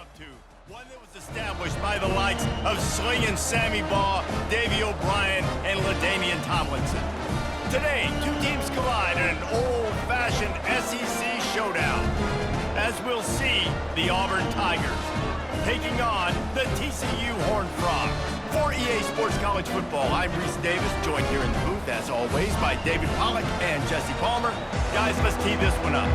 impromptu, one that was established by the likes of Slingin' Sammy Baugh, Davey O'Brien, and LaDainian Tomlinson. Today, two teams collide in an old-fashioned SEC showdown. As we'll see, the Auburn Tigers taking on the TCU Horned Frogs. For EA Sports College Football, I'm Reese Davis, joined here in the booth, as always, by David Pollack and Jesse Palmer. Guys, let's tee this one up.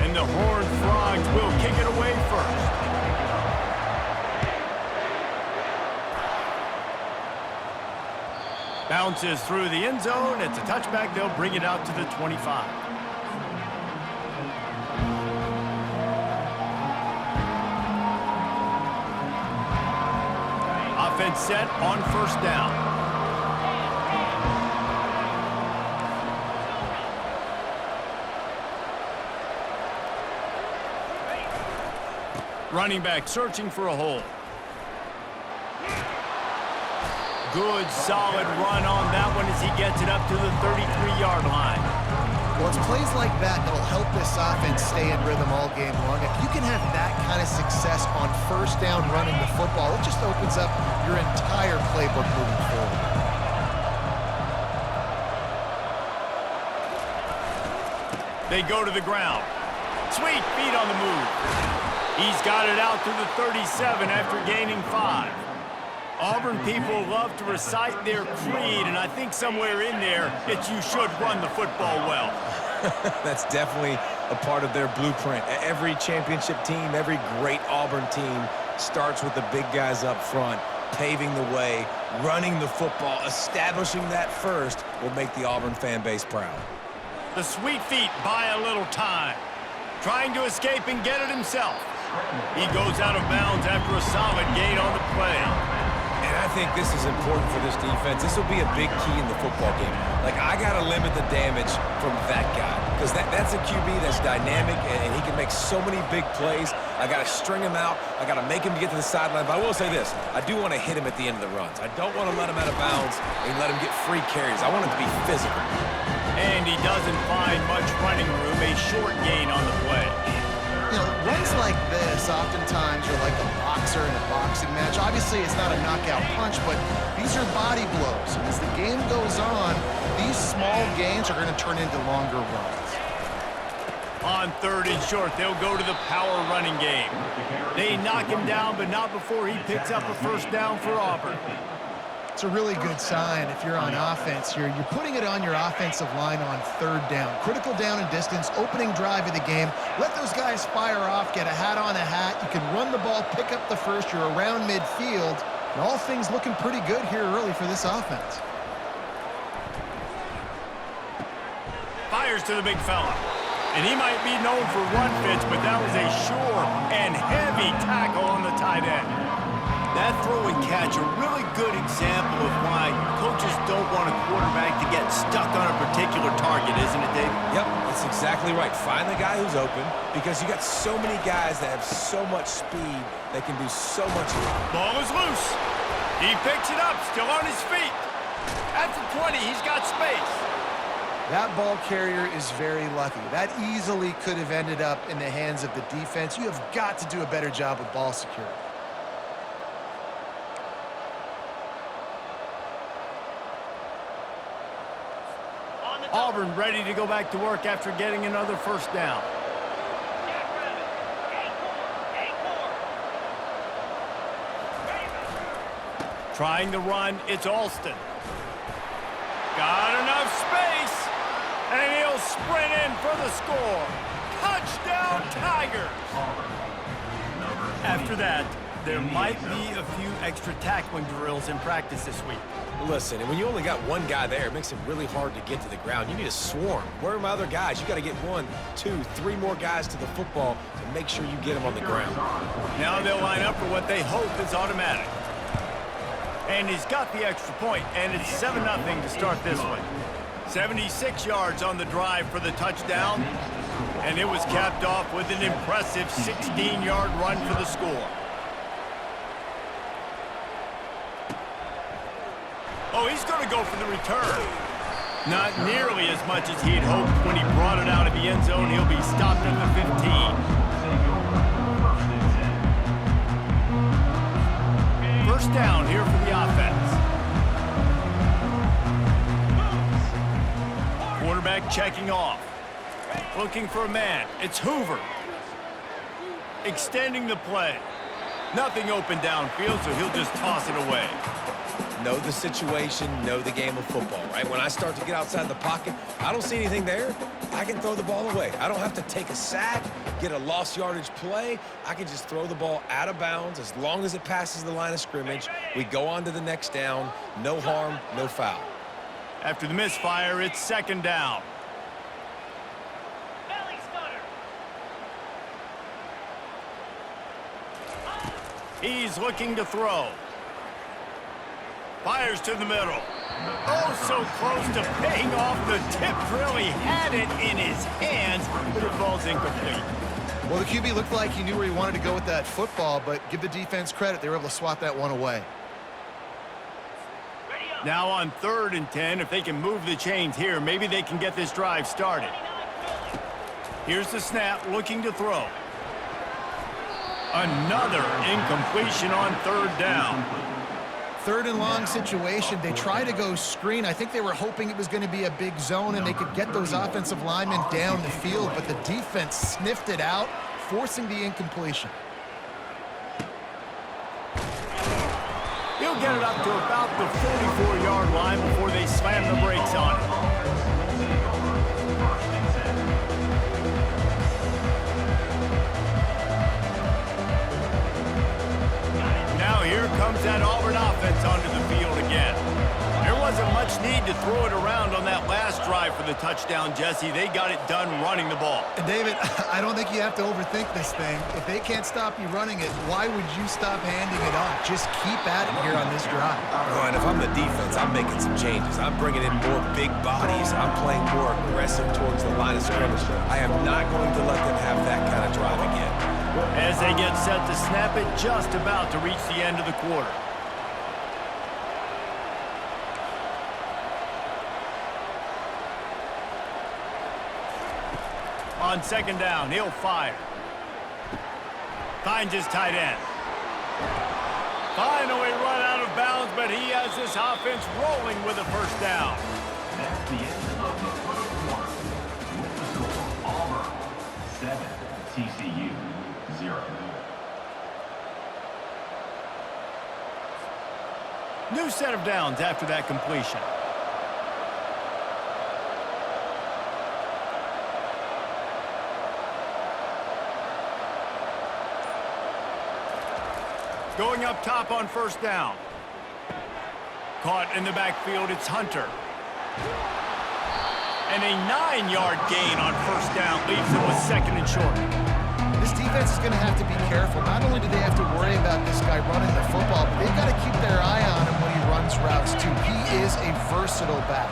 And the Horned Frogs will kick it away first. Bounces through the end zone. It's a touchback. They'll bring it out to the 25. Offense set on first down. Running back searching for a hole. Good, solid run on that one as he gets it up to the 33-yard line. Well, it's plays like that that'll help this offense stay in rhythm all game long. If you can have that kind of success on first down running the football, it just opens up your entire playbook moving forward. They go to the ground. Sweet feet on the move. He's got it out to the 37 after gaining 5. Auburn people love to recite their creed, and I think somewhere in there it's you should run the football well. That's definitely a part of their blueprint. Every championship team, every great Auburn team starts with the big guys up front, paving the way, running the football, establishing that first will make the Auburn fan base proud. The Sweet Feet buy a little time, trying to escape and get it himself. He goes out of bounds after a solid gain on the play. And I think this is important for this defense. This will be a big key in the football game. Like, I got to limit the damage from that guy because that's a QB that's dynamic, and he can make so many big plays. I got to string him out. I got to make him get to the sideline. But I will say this. I do want to hit him at the end of the runs. I don't want to let him out of bounds and let him get free carries. I want him to be physical. And he doesn't find much running room, a short gain on the play. You know, runs like this oftentimes are like a boxer in a boxing match. Obviously, it's not a knockout punch, but these are body blows. And as the game goes on, these small gains are going to turn into longer runs. On 3rd and short, they'll go to the power running game. They knock him down, but not before he picks up a first down for Auburn. It's a really good sign if you're on offense here. You're putting it on your offensive line on 3rd down. Critical down and distance, opening drive of the game. Let those guys fire off, get a hat on a hat. You can run the ball, pick up the first. You're around midfield. And all things looking pretty good here early for this offense. Fires to the big fella. And he might be known for run fits, but that was a sure and heavy tackle on the tight end. That throw and catch, a really good example of why coaches don't want a quarterback to get stuck on a particular target, isn't it, David? Yep, that's exactly right. Find the guy who's open because you got so many guys that have so much speed that can do so much. Ball is loose. He picks it up, still on his feet. At the 20, he's got space. That ball carrier is very lucky. That easily could have ended up in the hands of the defense. You have got to do a better job with ball security. Auburn ready to go back to work after getting another first down. Trying to run, it's Alston. Got enough space, and he'll sprint in for the score. Touchdown, Tigers! After that, there might be a few extra tackling drills in practice this week. Listen, and when you only got one guy there, it makes it really hard to get to the ground. You need a swarm. Where are my other guys? You got to get 1, 2, 3 more guys to the football to make sure you get them on the ground. Now they'll line up for what they hope is automatic. And he's got the extra point, and it's 7-0 to start this one. 76 yards on the drive for the touchdown, and it was capped off with an impressive 16-yard run for the score. Oh, he's going to go for the return. Not nearly as much as he'd hoped when he brought it out of the end zone. He'll be stopped at the 15. First down here for the offense. Quarterback checking off. Looking for a man. It's Hoover. Extending the play. Nothing open downfield, so he'll just toss it away. Know the situation, know the game of football, right? When I start to get outside the pocket, I don't see anything there, I can throw the ball away. I don't have to take a sack, get a lost yardage play. I can just throw the ball out of bounds as long as it passes the line of scrimmage. We go on to the next down. No harm, no foul. After the misfire, it's second down. He's looking to throw. Fires to the middle. Oh, so close to paying off. The tip really had it in his hands, but it falls incomplete. Well, the QB looked like he knew where he wanted to go with that football, but give the defense credit. They were able to swat that one away. Now on 3rd and 10, if they can move the chains here, maybe they can get this drive started. Here's the snap, looking to throw. Another incompletion on 3rd down. 3rd and long situation. They try to go screen. I think they were hoping it was going to be a big zone and they could get those offensive linemen down the field, but the defense sniffed it out, forcing the incompletion. He'll get it up to about the 44-yard line before they slam the brakes on it. Now here comes that Auburn offense onto the field again. There wasn't much need to throw it around on that last drive for the touchdown, Jesse. They got it done running the ball. And David, I don't think you have to overthink this thing. If they can't stop you running it, why would you stop handing it off? Just keep at it here on this drive. Oh, and if I'm the defense, I'm making some changes. I'm bringing in more big bodies. I'm playing more aggressive towards the line of scrimmage. I am not going to let them have that kind of drive again. As they get set to snap it, just about to reach the end of the quarter. On 2nd down, he'll fire. Finds his tight end. Finally run out of bounds, but he has this offense rolling with a first down. That's the end of the first quarter. With the score, Auburn 7, TCU 0. New set of downs after that completion. Going up top on 1st down. Caught in the backfield, it's Hunter. And a 9-yard gain on 1st down leaves them with 2nd and short. This defense is going to have to be careful. Not only do they have to worry about this guy running the football, but they've got to keep their eye on him when he runs routes too. He is a versatile back.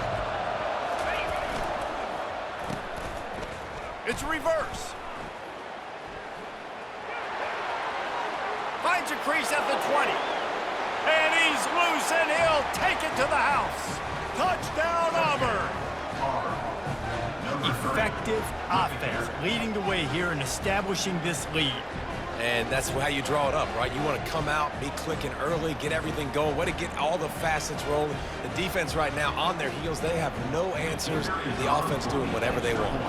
It's a reverse. Finds a crease at the 20. And he's loose, and he'll take it to the house. Touchdown, Auburn. Effective offense, leading the way here and establishing this lead. And that's how you draw it up, right? You want to come out, be clicking early, get everything going, way to get all the facets rolling. The defense right now on their heels, they have no answers. The offense doing whatever they want.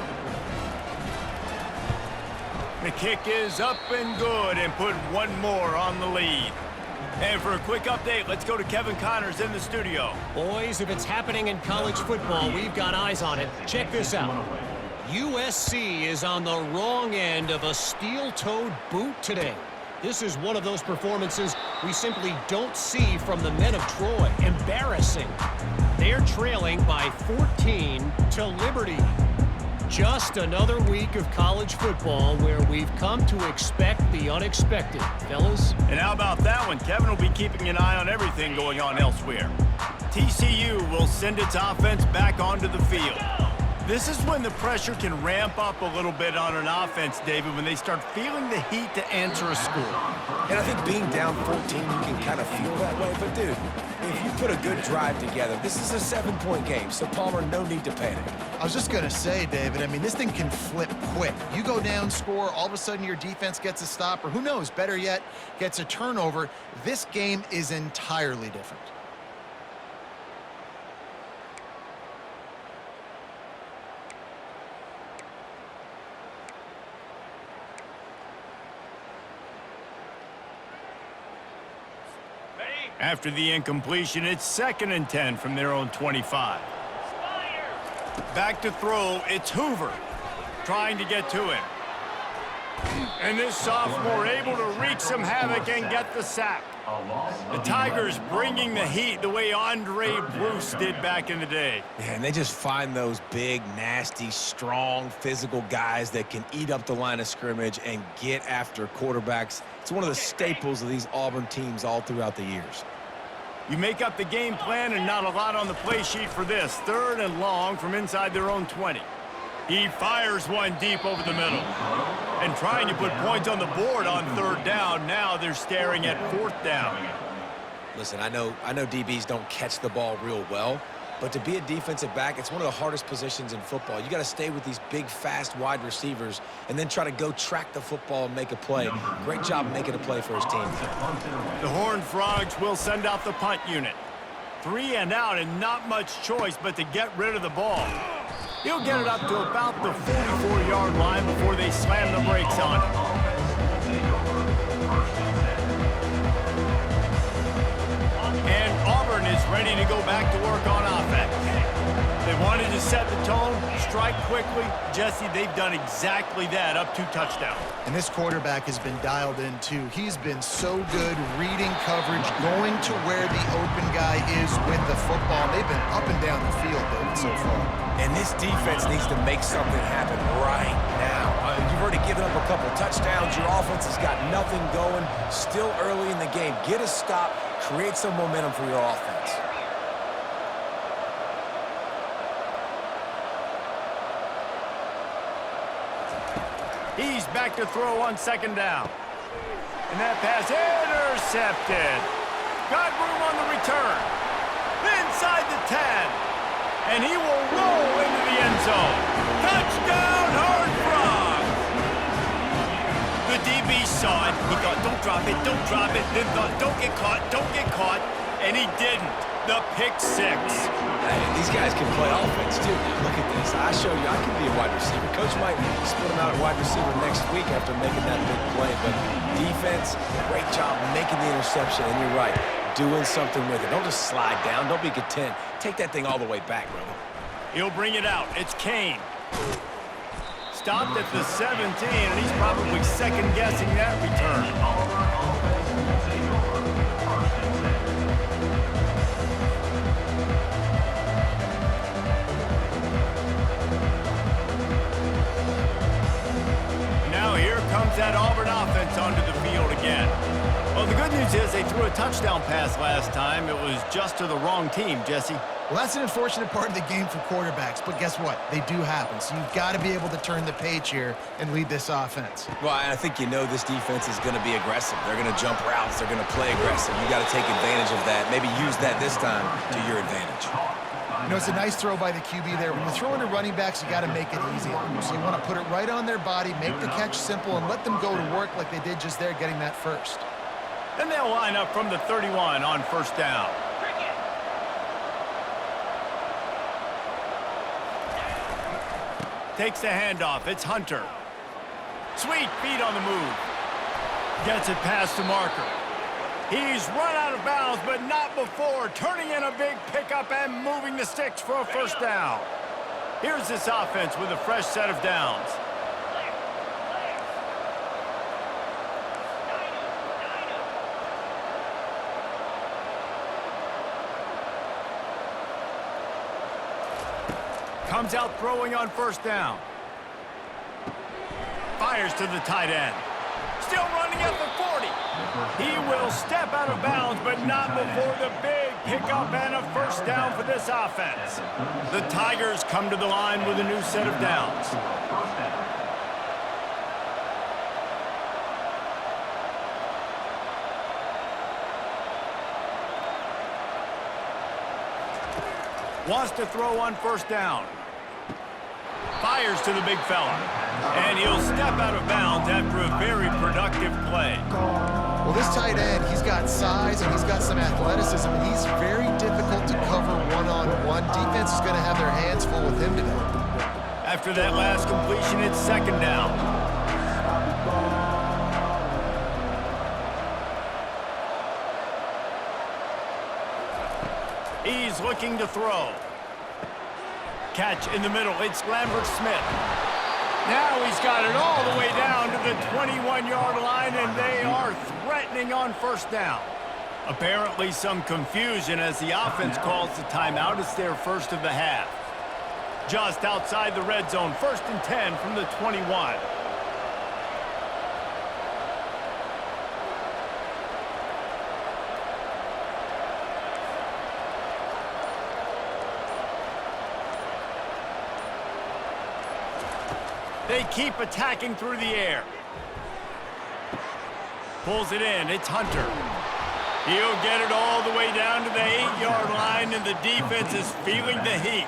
The kick is up and good and put one more on the lead. And for a quick update, let's go to Kevin Connors in the studio. Boys, if it's happening in college football, we've got eyes on it. Check this out. USC is on the wrong end of a steel-toed boot today. This is one of those performances we simply don't see from the men of Troy. Embarrassing. They're trailing by 14 to Liberty. Just another week of college football where we've come to expect the unexpected, fellas. And how about that one? Kevin will be keeping an eye on everything going on elsewhere. TCU will send its offense back onto the field. This is when the pressure can ramp up a little bit on an offense, David, when they start feeling the heat to answer a score. And I think being down 14, you can kind of feel that way. But, dude, if you put a good drive together, this is a 7-point game, so Palmer, no need to panic. I was just going to say, David, I mean, this thing can flip quick. You go down, score, all of a sudden your defense gets a stop, or who knows, better yet, gets a turnover. This game is entirely different. After the incompletion, it's 2nd and 10 from their own 25. Back to throw, it's Hoover trying to get to him. And this sophomore able to wreak some havoc and get the sack. The Tigers bringing the heat the way Andre Bruce did back in the day. Man, they just find those big, nasty, strong, physical guys that can eat up the line of scrimmage and get after quarterbacks. It's one of the staples of these Auburn teams all throughout the years. You make up the game plan and not a lot on the play sheet for this. 3rd and long from inside their own 20. He fires one deep over the middle. And trying to put points on the board on 3rd down. Now they're staring at 4th down. Listen, I know DBs don't catch the ball real well, but to be a defensive back, it's one of the hardest positions in football. You got to stay with these big, fast wide receivers and then try to go track the football and make a play. Great job making a play for his team. The Horned Frogs will send out the punt unit. 3 and out and not much choice but to get rid of the ball. He'll get it up to about the 44-yard line before they slam the brakes on it. And Auburn is ready to go back to work on offense. They wanted to set the tone, strike quickly. Jesse, they've done exactly that, up 2 touchdowns. And this quarterback has been dialed in, too. He's been so good reading coverage, going to where the open guy is with the football. They've been up and down the field, David, so far. And this defense needs to make something happen right now. You've already given up a couple touchdowns. Your offense has got nothing going. Still early in the game. Get a stop. Create some momentum for your offense. He's back to throw on 2nd down. And that pass intercepted. Got room on the return. Inside the 10. And he will roll into the end zone. Touchdown, Horned Frogs! The DB saw it. He thought, don't drop it, don't drop it. Then thought, don't get caught, don't get caught. And he didn't. The pick 6. Hey, these guys can play offense, too. Now, look at this. I show you I can be a wide receiver. Coach might split him out at wide receiver next week after making that big play. But defense, great job making the interception. And you're right, doing something with it. Don't just slide down. Don't be content. Take that thing all the way back, brother. He'll bring it out. It's Kane. Stopped at the 17, and he's probably second-guessing that return. Now here comes that Auburn offense onto the field again. Well, the good news is they threw a touchdown pass last time. It was just to the wrong team, Jesse. Well, that's an unfortunate part of the game for quarterbacks, but guess what? They do happen, so you've got to be able to turn the page here and lead this offense. Well, I think you know this defense is going to be aggressive. They're going to jump routes. They're going to play aggressive. You got to take advantage of that. Maybe use that this time to your advantage. You know, it's a nice throw by the QB there. When you're throwing to running backs, you got to make it easy on them. So you want to put it right on their body, make the catch simple, and let them go to work like they did just there, getting that first. And they'll line up from the 31 on 1st down. Takes the handoff. It's Hunter. Sweet feet on the move. Gets it past the marker. He's run out of bounds, but not before turning in a big pickup and moving the sticks for a 1st down. Here's this offense with a fresh set of downs. Comes out throwing on 1st down. Fires to the tight end. Still running at the 40. He will step out of bounds, but not before the big pickup and a 1st down for this offense. The Tigers come to the line with a new set of downs. Wants to throw on first down. Fires to the big fella. And he'll step out of bounds after a very productive play. Well, this tight end, he's got size and he's got some athleticism, and he's very difficult to cover one-on-one. Defense is going to have their hands full with him today. After that last completion, it's second down. He's looking to throw. Catch in the middle. It's Lambert-Smith. Now he's got it all the way down to the 21-yard line, and they are threatening on first down. Apparently some confusion as the offense calls the timeout. It's their first of the half. Just outside the red zone, 1st and 10 from the 21. They keep attacking through the air. Pulls it in. It's Hunter. He'll get it all the way down to the 8-yard line, and the defense is feeling the heat.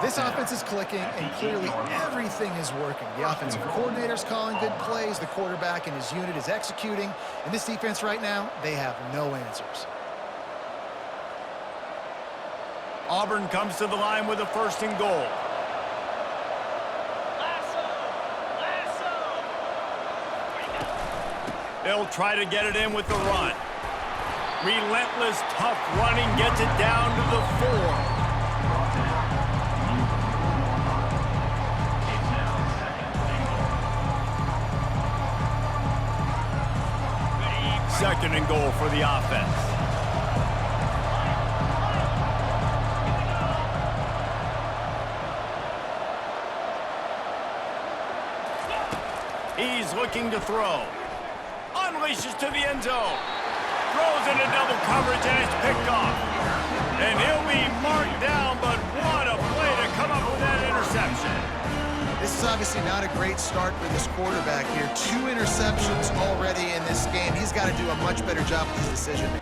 This offense is clicking, and clearly everything is working. The offensive coordinator's calling good plays. The quarterback and his unit is executing. And this defense right now, they have no answers. Auburn comes to the line with a 1st and goal. They'll try to get it in with the run. Relentless, tough running gets it down to the 4. Second and goal for the offense. He's looking to throw. Unleashes to the end zone. Throws into double coverage, and it's picked off. And he'll be marked down, but what a play to come up with that interception. This is obviously not a great start for this quarterback here. 2 interceptions already in this game. He's got to do a much better job with his decision-making.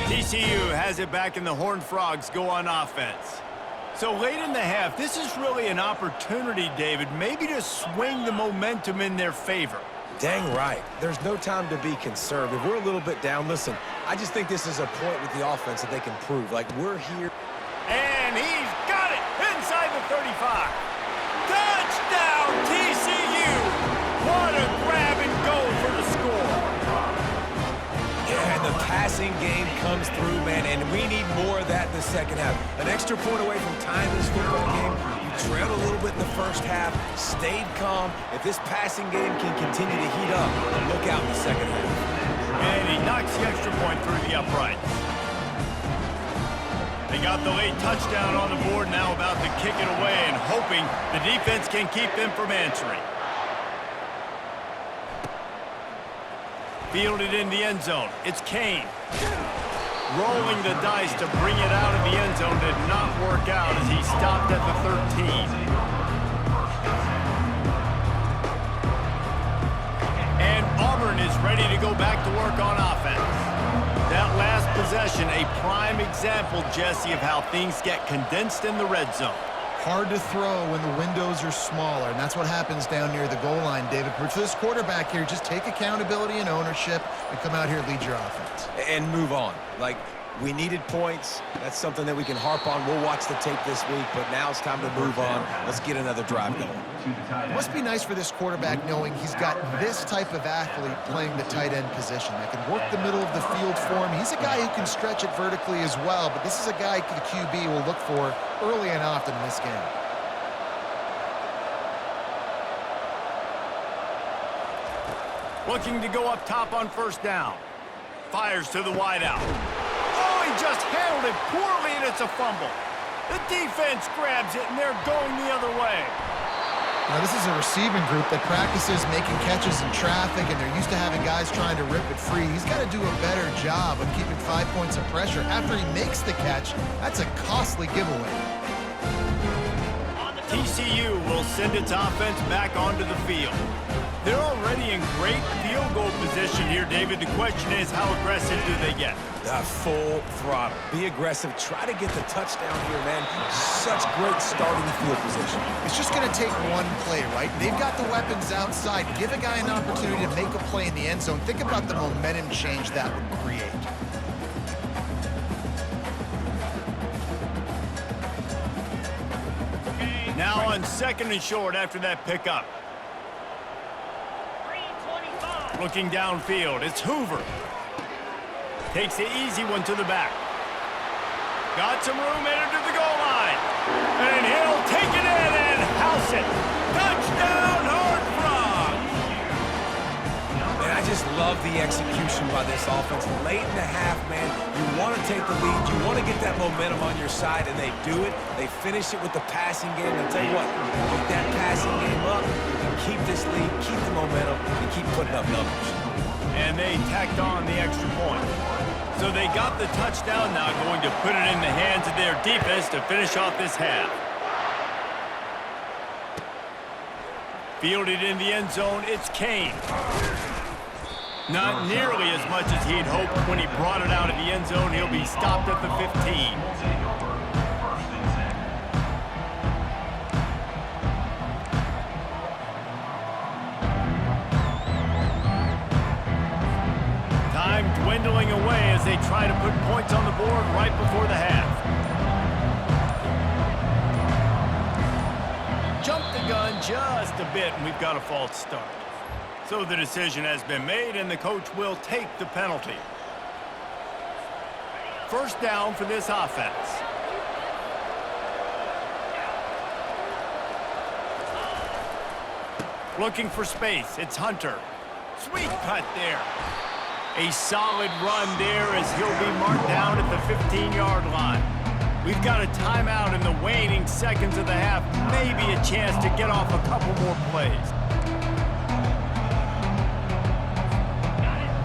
TCU has it back, and the Horned Frogs go on offense. So late in the half, this is really an opportunity, David, maybe to swing the momentum in their favor. Dang right. There's no time to be concerned. If we're a little bit down, listen, I just think this is a point with the offense that they can prove. Like, we're here. And he's got it inside the 35. Touchdown, TCU! What a grab and go for the score. Yeah, and the passing game comes through, man, and we need more of that in the second half. An extra point away from tying this football game. You trailed a little bit in the first half, stayed calm. If this passing game can continue to heat up, look out in the second half. And he knocks the extra point through the uprights. They got the late touchdown on the board, now about to kick it away and hoping the defense can keep them from answering. Fielded in the end zone. It's Kane. Rolling the dice to bring it out of the end zone did not work out as he stopped at the 13. And Auburn is ready to go back to work on offense. That last possession, a prime example, Jesse, of how things get condensed in the red zone. Hard to throw when the windows are smaller, and that's what happens down near the goal line, David. But for this quarterback here, just take accountability and ownership and come out here and lead your offense. And move on. Like, we needed points. That's something that we can harp on. We'll watch the tape this week, but now it's time to move on. Let's get another drive going. It must be nice for this quarterback knowing he's got this type of athlete playing the tight end position that can work the middle of the field for him. He's a guy who can stretch it vertically as well, but this is a guy the QB will look for early and often in this game. Looking to go up top on first down. Fires to the wideout. Oh, he just handled it poorly, and it's a fumble. The defense grabs it, and they're going the other way. Now, this is a receiving group that practices making catches in traffic, and they're used to having guys trying to rip it free. He's got to do a better job of keeping 5 points of pressure. After he makes the catch, that's a costly giveaway. TCU will send its offense back onto the field. They're already in great field goal position here, David. The question is, how aggressive do they get? Full throttle. Be aggressive. Try to get the touchdown here, man. Such great starting field position. It's just going to take one play, right? They've got the weapons outside. Give a guy an opportunity to make a play in the end zone. Think about the momentum change that would create. Now on 2nd and short after that pickup. Looking downfield, it's Hoover. Takes the easy one to the back. Got some room headed to the goal line. And he'll take it in and house it. Touchdown, Horned Frogs! And I just love the execution by this offense. Late in the half, man, you want to take the lead. You want to get that momentum on your side, and they do it. They finish it with the passing game. And I'll tell you what, keep that passing game up. You can keep this lead, keep the momentum, and keep putting up numbers. And they tacked on the extra point. So they got the touchdown, now going to put it in the hands of their defense to finish off this half. Fielded in the end zone, it's Kane. Not nearly as much as he'd hoped when he brought it out of the end zone. He'll be stopped at the 15. Dwindling away as they try to put points on the board right before the half. Jumped the gun just a bit, and we've got a false start. So the decision has been made, and the coach will take the penalty. First down for this offense. Looking for space, it's Hunter. Sweet cut there. A solid run there as he'll be marked down at the 15-yard line. We've got a timeout in the waning seconds of the half. Maybe a chance to get off a couple more plays.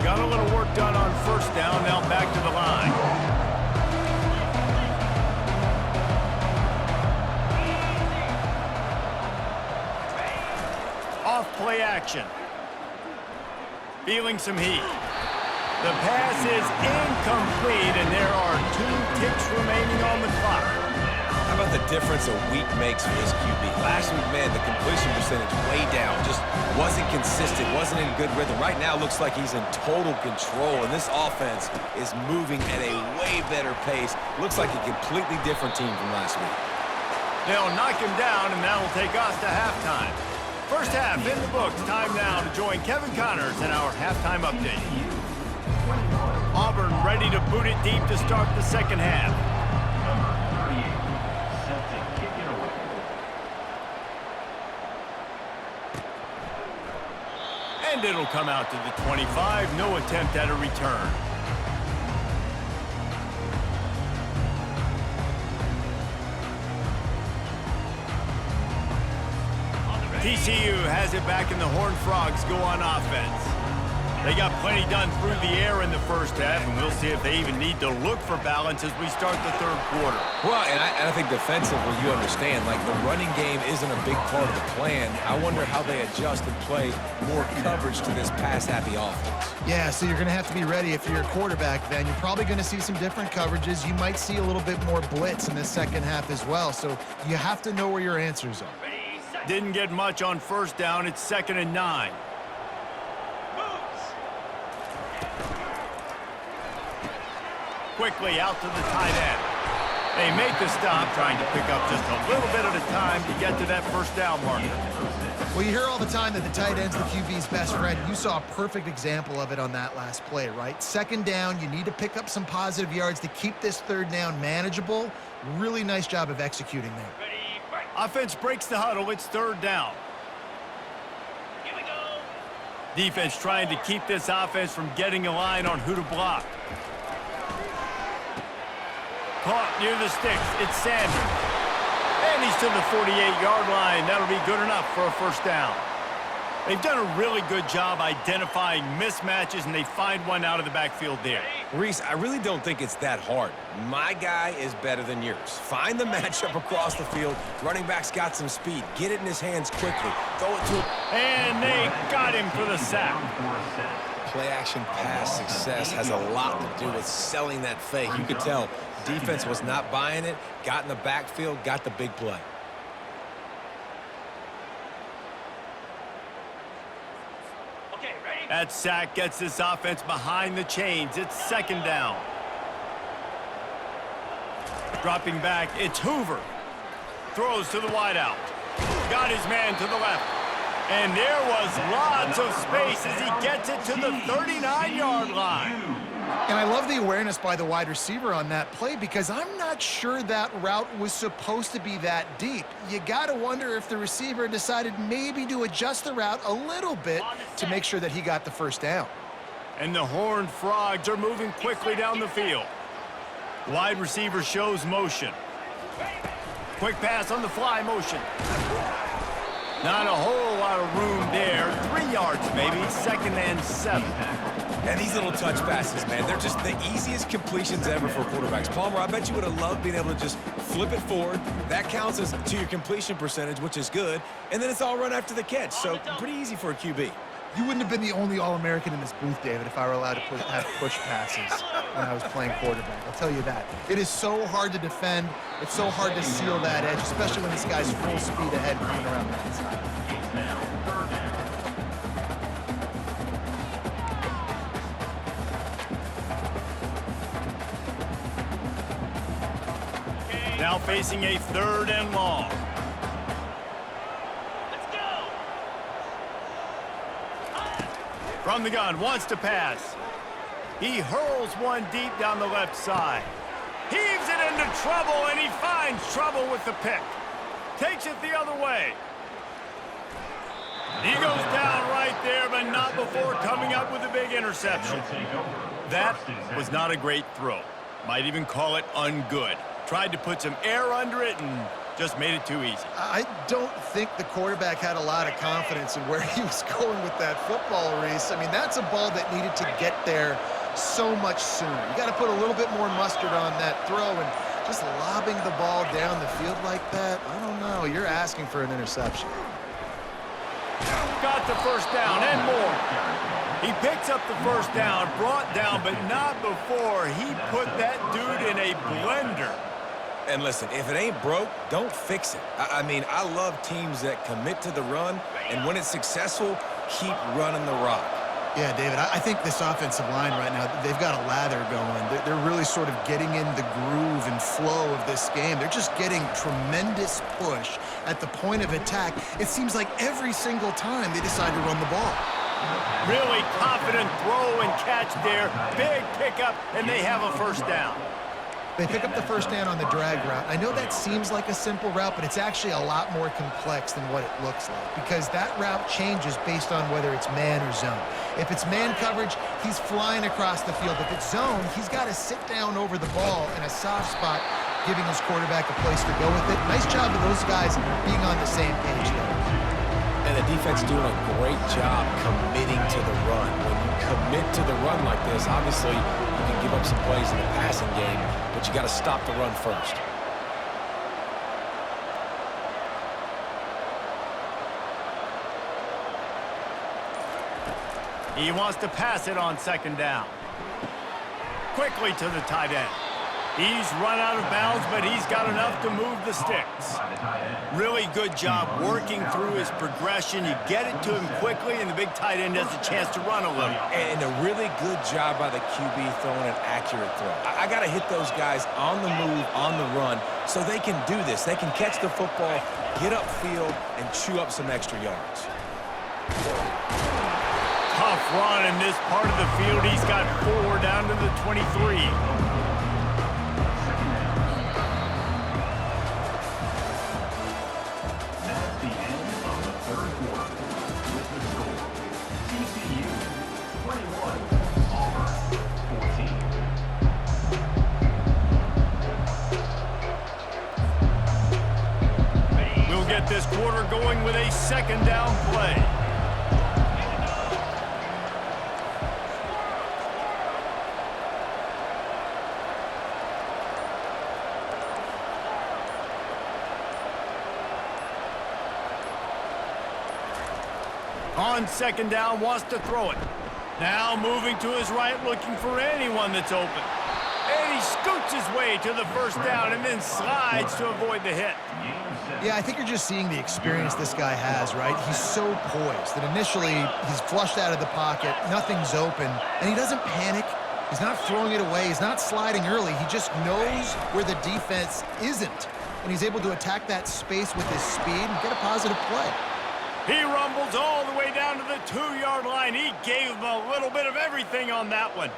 Got a little work done on first down, now back to the line. Off play action. Feeling some heat. The pass is incomplete, and there are 2 ticks remaining on the clock. How about the difference a week makes for this QB? Last week, man, the completion percentage way down. Just wasn't consistent, wasn't in good rhythm. Right now, looks like he's in total control, and this offense is moving at a way better pace. Looks like a completely different team from last week. They'll knock him down, and that will take us to halftime. First half in the books. Time now to join Kevin Connors in our halftime update. Auburn ready to boot it deep to start the second half. Set to kick it away. And it'll come out to the 25. No attempt at a return. TCU has it back, and the Horned Frogs go on offense. They got plenty done through the air in the first half, and we'll see if they even need to look for balance as we start the third quarter. Well, and I think defensively, you understand, like the running game isn't a big part of the plan. I wonder how they adjust and play more coverage to this pass-happy offense. Yeah, so you're going to have to be ready if you're a quarterback then. You're probably going to see some different coverages. You might see a little bit more blitz in the second half as well, so you have to know where your answers are. Didn't get much on first down. It's 2nd and 9. Quickly out to the tight end. They make the stop, trying to pick up just a little bit at a time to get to that first down marker. Well, you hear all the time that the tight end's the QB's best friend. You saw a perfect example of it on that last play, right? Second down, you need to pick up some positive yards to keep this third down manageable. Really nice job of executing there. Offense breaks the huddle. It's third down. Here we go. Defense trying to keep this offense from getting a line on who to block. Caught near the sticks. It's Sanders. And he's to the 48-yard line. That'll be good enough for a first down. They've done a really good job identifying mismatches, and they find one out of the backfield there. Reese, I really don't think it's that hard. My guy is better than yours. Find the matchup across the field. Running back's got some speed. Get it in his hands quickly. Throw it to him. And they got him for the sack. Play-action pass success has a lot to do with selling that fake. You could tell defense was not buying it, got in the backfield, got the big play. That sack gets this offense behind the chains. It's second down. Dropping back, it's Hoover. Throws to the wideout. Got his man to the left. And there was lots of space as he gets it to the 39-yard line. And I love the awareness by the wide receiver on that play because I'm not sure that route was supposed to be that deep. You got to wonder if the receiver decided maybe to adjust the route a little bit to make sure that he got the first down. And the Horned Frogs are moving quickly down the field. Wide receiver shows motion. Quick pass on the fly motion. Not a whole lot of room there. 3 yards maybe, 2nd and 7. And these little touch passes, man, they're just the easiest completions ever for quarterbacks. Palmer, I bet you would have loved being able to just flip it forward. That counts as to your completion percentage, which is good. And then it's all run after the catch, so pretty easy for a QB. You wouldn't have been the only All-American in this booth, David, if I were allowed to have push passes when I was playing quarterback. I'll tell you that. It is so hard to defend. It's so hard to seal that edge, especially when this guy's full speed ahead coming around the inside. Now facing a 3rd and long. From the gun, wants to pass. He hurls one deep down the left side. Heaves it into trouble, and he finds trouble with the pick. Takes it the other way. He goes down right there, but not before coming up with a big interception. That was not a great throw. Might even call it ungood. Tried to put some air under it and just made it too easy. I don't think the quarterback had a lot of confidence in where he was going with that football, Reese. I mean, that's a ball that needed to get there so much sooner. You got to put a little bit more mustard on that throw, and just lobbing the ball down the field like that, I don't know. You're asking for an interception. Got the first down and more. He picks up the first down, brought down, but not before he put that dude in a blender. And listen, if it ain't broke, don't fix it. I mean, I love teams that commit to the run, and when it's successful, keep running the rock. Yeah, David, I think this offensive line right now, they've got a lather going. They're really sort of getting in the groove and flow of this game. They're just getting tremendous push at the point of attack. It seems like every single time they decide to run the ball. Really confident throw and catch there. Big pickup, and they have a first down. They pick up the first down on the drag route. I know that seems like a simple route, but it's actually a lot more complex than what it looks like because that route changes based on whether it's man or zone. If it's man coverage, he's flying across the field. If it's zone, he's got to sit down over the ball in a soft spot, giving his quarterback a place to go with it. Nice job of those guys being on the same page there. And the defense doing a great job committing to the run. When you commit to the run like this, obviously you can give up some plays in the passing game, but you got to stop the run first. He wants to pass it on second down. Quickly to the tight end. He's run out of bounds, but he's got enough to move the sticks. Really good job working through his progression. You get it to him quickly, and the big tight end has a chance to run a little. And a really good job by the QB throwing an accurate throw. I got to hit those guys on the move, on the run, so they can do this. They can catch the football, get upfield, and chew up some extra yards. Tough run in this part of the field. He's got 4 down to the 23. going with a second down play. On second down, wants to throw it. Now moving to his right, looking for anyone that's open. And he scoots his way to the first down and then slides to avoid the hit. Yeah, I think you're just seeing the experience this guy has, right? He's so poised that initially he's flushed out of the pocket, nothing's open, and he doesn't panic. He's not throwing it away. He's not sliding early. He just knows where the defense isn't, and he's able to attack that space with his speed and get a positive play. He rumbles all the way down to the 2-yard line. He gave him a little bit of everything on that one.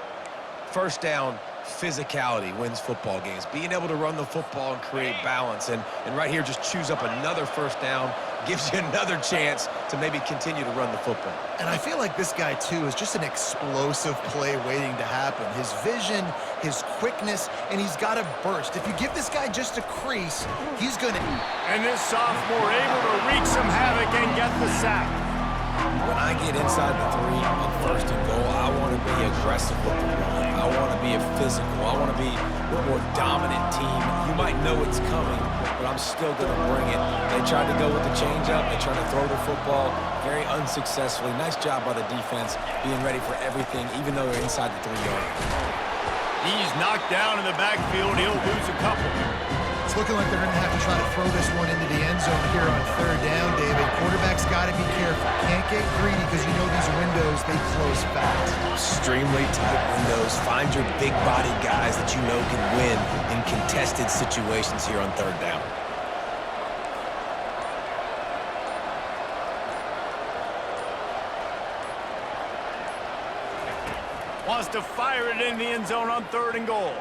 First down, physicality wins football games. Being able to run the football and create balance. And right here, just choose up another first down, gives you another chance to maybe continue to run the football. And I feel like this guy, too, is just an explosive play waiting to happen. His vision, his quickness, and he's got a burst. If you give this guy just a crease, he's going to... And this sophomore able to wreak some havoc and get the sack. When I get inside the 3 on first and goal, I want to be aggressive with the run. I want to be a physical. I want to be a more dominant team. You might know it's coming, but I'm still going to bring it. They tried to go with the changeup. They tried to throw the football very unsuccessfully. Nice job by the defense being ready for everything, even though they're inside the 3-yard. He's knocked down in the backfield. He'll lose a couple. It's looking like they're going to have to try to throw this one into the end zone here on third down, David. Quarterback's got to be careful. Can't get greedy because you know these windows, they close fast. Extremely tight windows. Find your big body guys that you know can win in contested situations here on third down. Wants to fire it in the end zone on third and goal.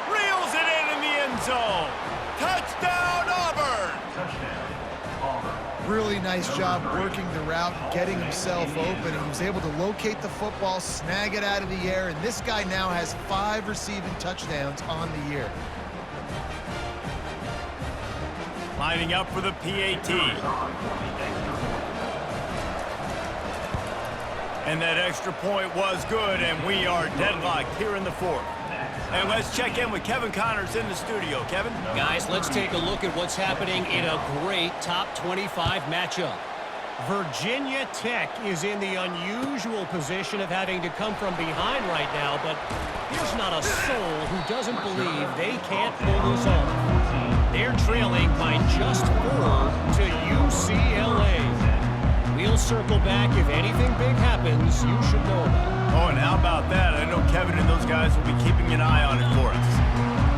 Reels it in the end zone. Touchdown, Auburn! Touchdown, Auburn. Really nice job working the route and getting himself open. And he was able to locate the football, snag it out of the air, and this guy now has 5 receiving touchdowns on the year. Lining up for the PAT. And that extra point was good, and we are deadlocked here in the fourth. And let's check in with Kevin Connors in the studio. Kevin? Guys, let's take a look at what's happening in a great top 25 matchup. Virginia Tech is in the unusual position of having to come from behind right now, but there's not a soul who doesn't believe they can't pull this off. They're trailing by just 4 to UCLA. We'll circle back if anything big happens you should know about. Oh, and how about that? I know Kevin and those guys will be keeping an eye on it for us.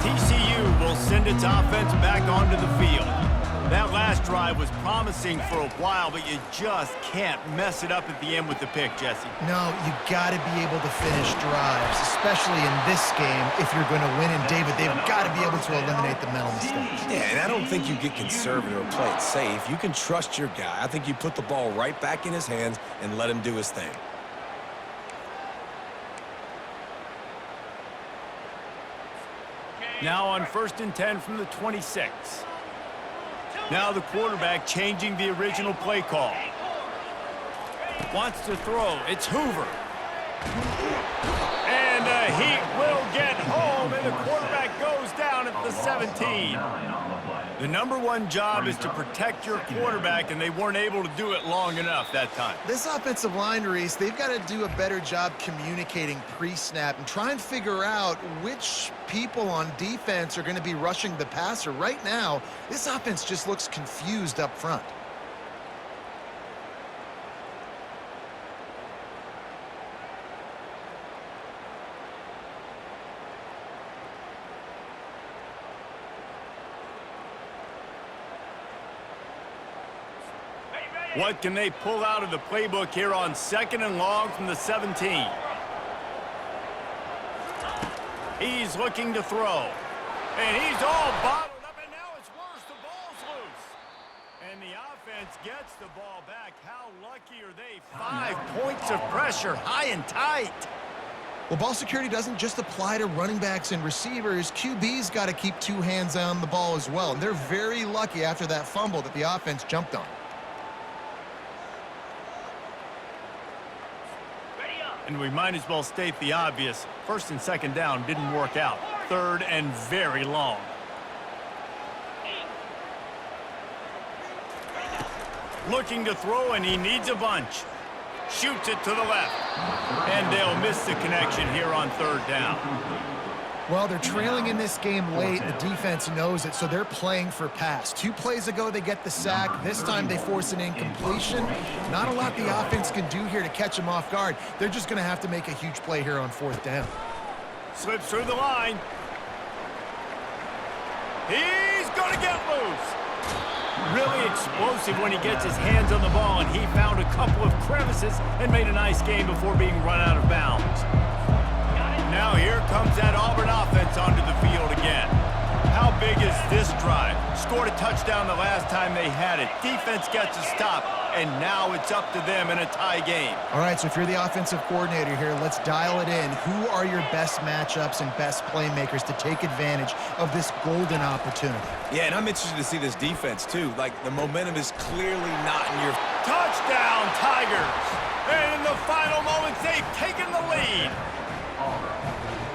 TCU will send its offense back onto the field. That last drive was promising for a while, but you just can't mess it up at the end with the pick, Jesse. No, you got to be able to finish drives, especially in this game if you're going to win. And, David, they've got to be able to eliminate the mental mistakes. Yeah, and I don't think you get conservative or play it safe. You can trust your guy. I think you put the ball right back in his hands and let him do his thing. Now on 1st and 10 from the 26. Now the quarterback changing the original play call. Wants to throw. It's Hoover. And he will get home, and the quarterback goes down at the 17. The #1 job is to protect your quarterback, and they weren't able to do it long enough that time. This offensive line, Reese, they've got to do a better job communicating pre-snap and try and figure out which people on defense are going to be rushing the passer. Right now, this offense just looks confused up front. What can they pull out of the playbook here on 2nd and long from the 17? He's looking to throw. And he's all bottled up, and now it's worse. The ball's loose. And the offense gets the ball back. How lucky are they? 5 points of pressure, high and tight. Well, ball security doesn't just apply to running backs and receivers. QB's got to keep two hands on the ball as well. And they're very lucky after that fumble that the offense jumped on. And we might as well state the obvious. First and second down didn't work out. Third and very long. Looking to throw, and he needs a bunch. Shoots it to the left. And they'll miss the connection here on third down. Well, they're trailing in this game late. The defense knows it, so they're playing for pass. 2 plays ago, they get the sack. This time, they force an incompletion. Not a lot the offense can do here to catch them off guard. They're just going to have to make a huge play here on fourth down. Slips through the line. He's going to get loose. Really explosive when he gets his hands on the ball, and he found a couple of crevices and made a nice game before being run out of bounds. Now here comes that Auburn offense onto the field again. How big is this drive? Scored a touchdown the last time they had it. Defense gets a stop, and now it's up to them in a tie game. All right, so if you're the offensive coordinator here, let's dial it in. Who are your best matchups and best playmakers to take advantage of this golden opportunity? Yeah, and I'm interested to see this defense, too. Like, the momentum is clearly not in your... Touchdown, Tigers! And in the final moments, they've taken the lead.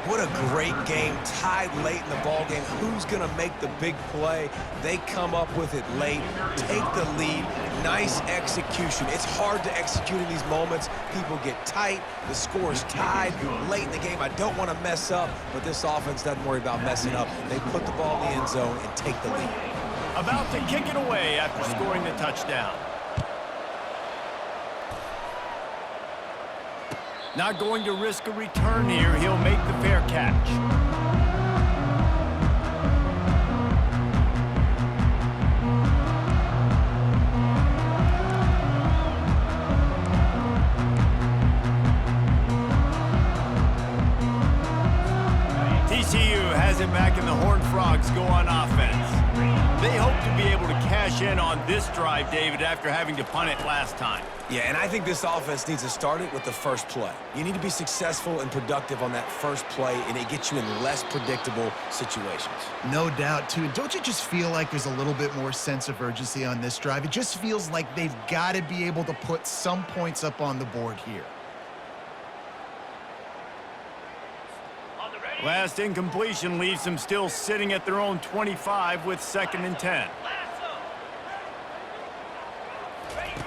What a great game, tied late in the ball game. Who's going to make the big play? They come up with it late, take the lead. Nice execution. It's hard to execute in these moments. People get tight. The score is tied late in the game. I don't want to mess up, but this offense doesn't worry about messing up. They put the ball in the end zone and take the lead. About to kick it away after scoring the touchdown. Not going to risk a return here. He'll make the fair catch. TCU has it back, and the Horned Frogs go on offense. They hope to be able to cash in on this drive, David, after having to punt it last time. Yeah, and I think this offense needs to start it with the first play. You need to be successful and productive on that first play, and it gets you in less predictable situations. No doubt, too. And don't you just feel like there's a little bit more sense of urgency on this drive? It just feels like they've got to be able to put some points up on the board here. Last incompletion leaves them still sitting at their own 25 with 2nd and 10.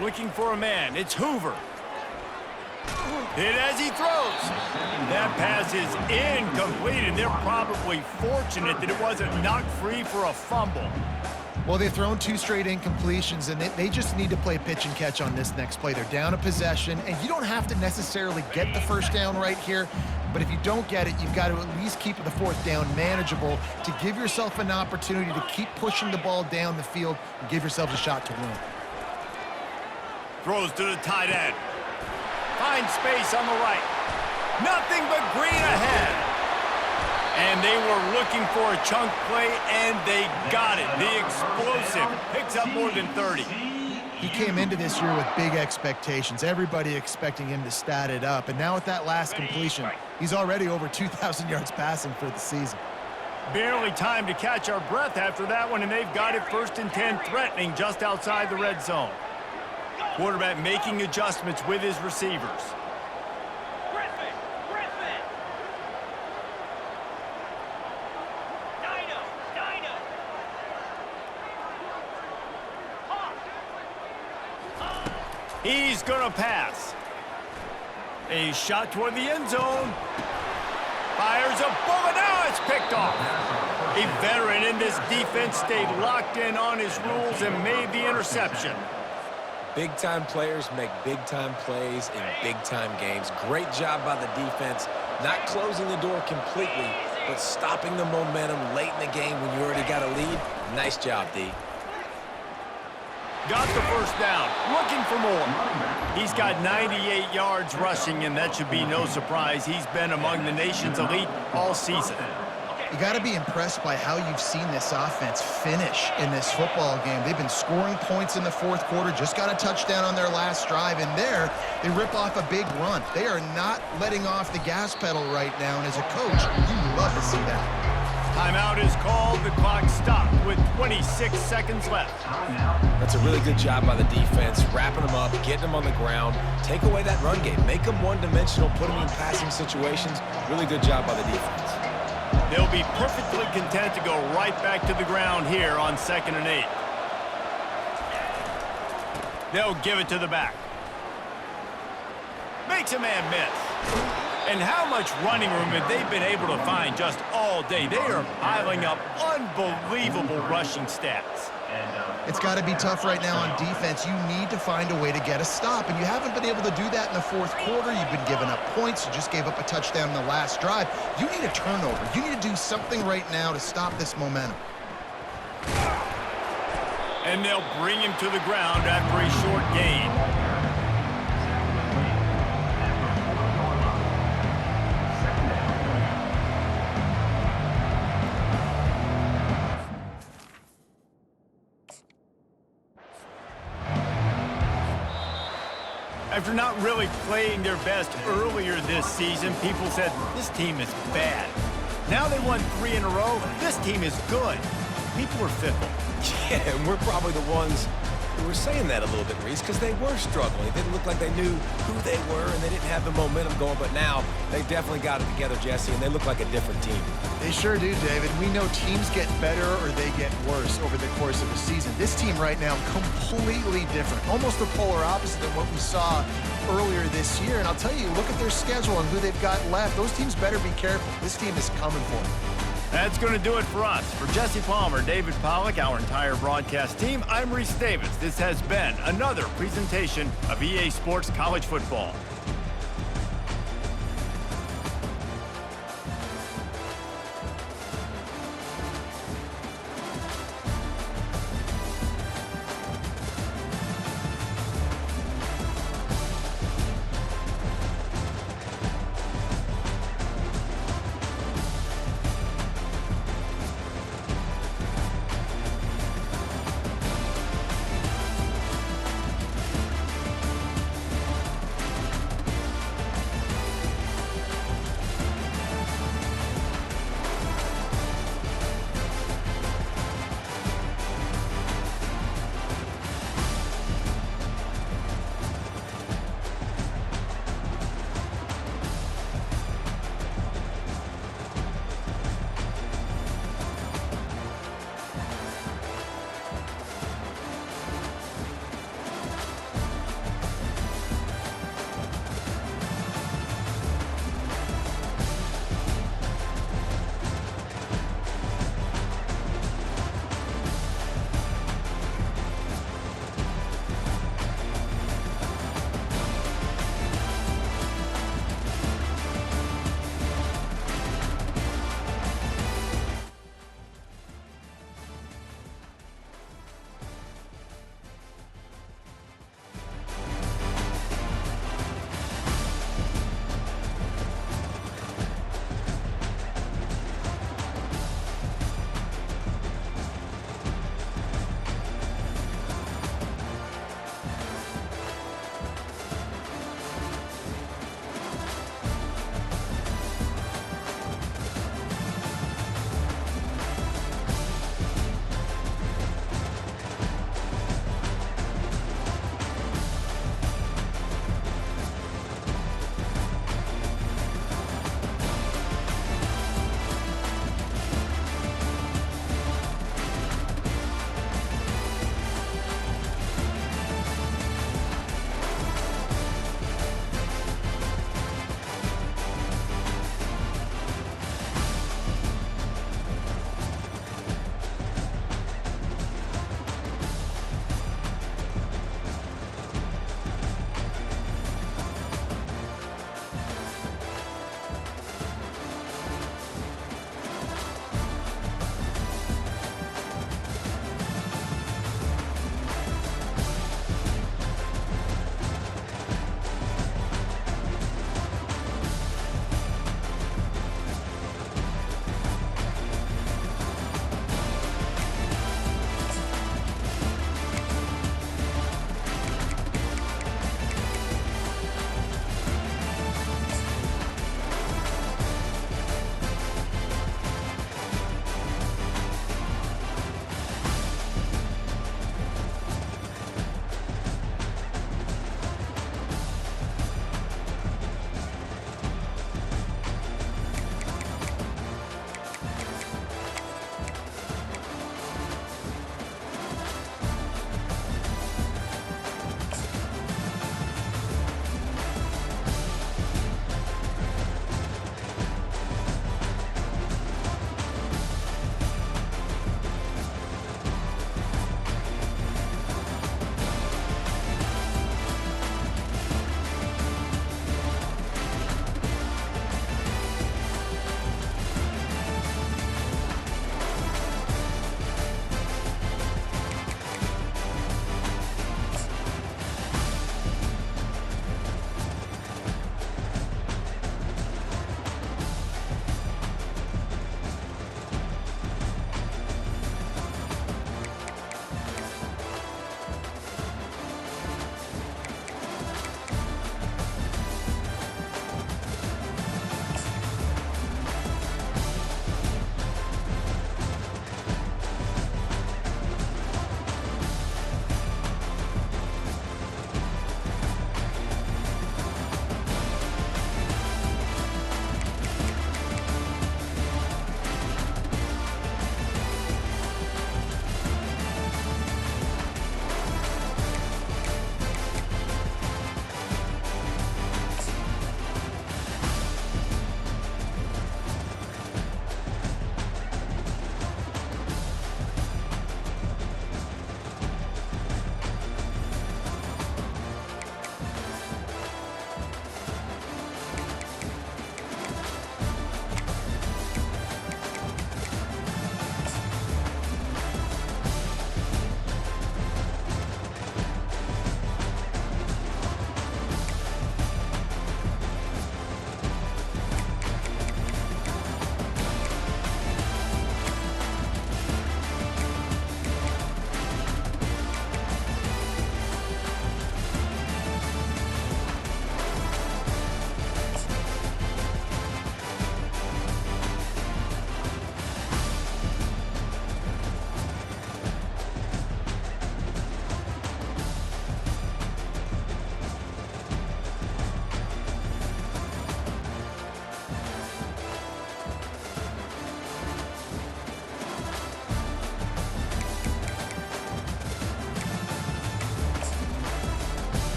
Looking for a man. It's Hoover. Hit as he throws. That pass is incomplete, and they're probably fortunate that it wasn't knocked free for a fumble. Well, they've thrown 2 straight incompletions, and they just need to play pitch and catch on this next play. They're down a possession, and you don't have to necessarily get the first down right here, but if you don't get it, you've got to at least keep the 4th down manageable to give yourself an opportunity to keep pushing the ball down the field and give yourselves a shot to win. Throws to the tight end. Finds space on the right. Nothing but green ahead. And they were looking for a chunk play, and they got it. The explosive picks up more than 30. He came into this year with big expectations. Everybody expecting him to stat it up. And now with that last completion, he's already over 2,000 yards passing for the season. Barely time to catch our breath after that one, and they've got it 1st and 10, threatening just outside the red zone. Quarterback making adjustments with his receivers. He's going to pass. A shot toward the end zone. Fires a bullet. Now it's picked off. A veteran in this defense stayed locked in on his rules and made the interception. Big-time players make big-time plays in big-time games. Great job by the defense, not closing the door completely, but stopping the momentum late in the game when you already got a lead. Nice job, D. Got the first down, looking for more. He's got 98 yards rushing, and that should be no surprise. He's been among the nation's elite all season. You got to be impressed by how you've seen this offense finish in this football game. They've been scoring points in the fourth quarter, just got a touchdown on their last drive, and there they rip off a big run. They are not letting off the gas pedal right now, and as a coach, you love to see that. Timeout is called. The clock stopped with 26 seconds left. That's a really good job by the defense, wrapping them up, getting them on the ground, take away that run game, make them one-dimensional, put them in passing situations. Really good job by the defense. They'll be perfectly content to go right back to the ground here on 2nd and 8. They'll give it to the back. Makes a man miss. And how much running room have they been able to find just all day? They are piling up unbelievable rushing stats. It's got to be tough right now on defense. You need to find a way to get a stop, and you haven't been able to do that in the fourth quarter. You've been giving up points. You just gave up a touchdown in the last drive. You need a turnover. You need to do something right now to stop this momentum. And they'll bring him to the ground after a short gain. After not really playing their best earlier this season, people said, this team is bad. Now they won 3 in a row. This team is good. People are fickle. Yeah, and we're probably the ones who were saying that a little bit, Reese, because they were struggling. It didn't look like they knew who they were, and they didn't have the momentum going. But now they definitely got it together, Jesse, and they look like a different team. They sure do, David. We know teams get better or they get worse over the course of a season. This team right now, completely different. Almost the polar opposite of what we saw earlier this year. And I'll tell you, look at their schedule and who they've got left. Those teams better be careful. This team is coming for them. That's going to do it for us. For Jesse Palmer, David Pollack, our entire broadcast team, I'm Reese Davis. This has been another presentation of EA Sports College Football.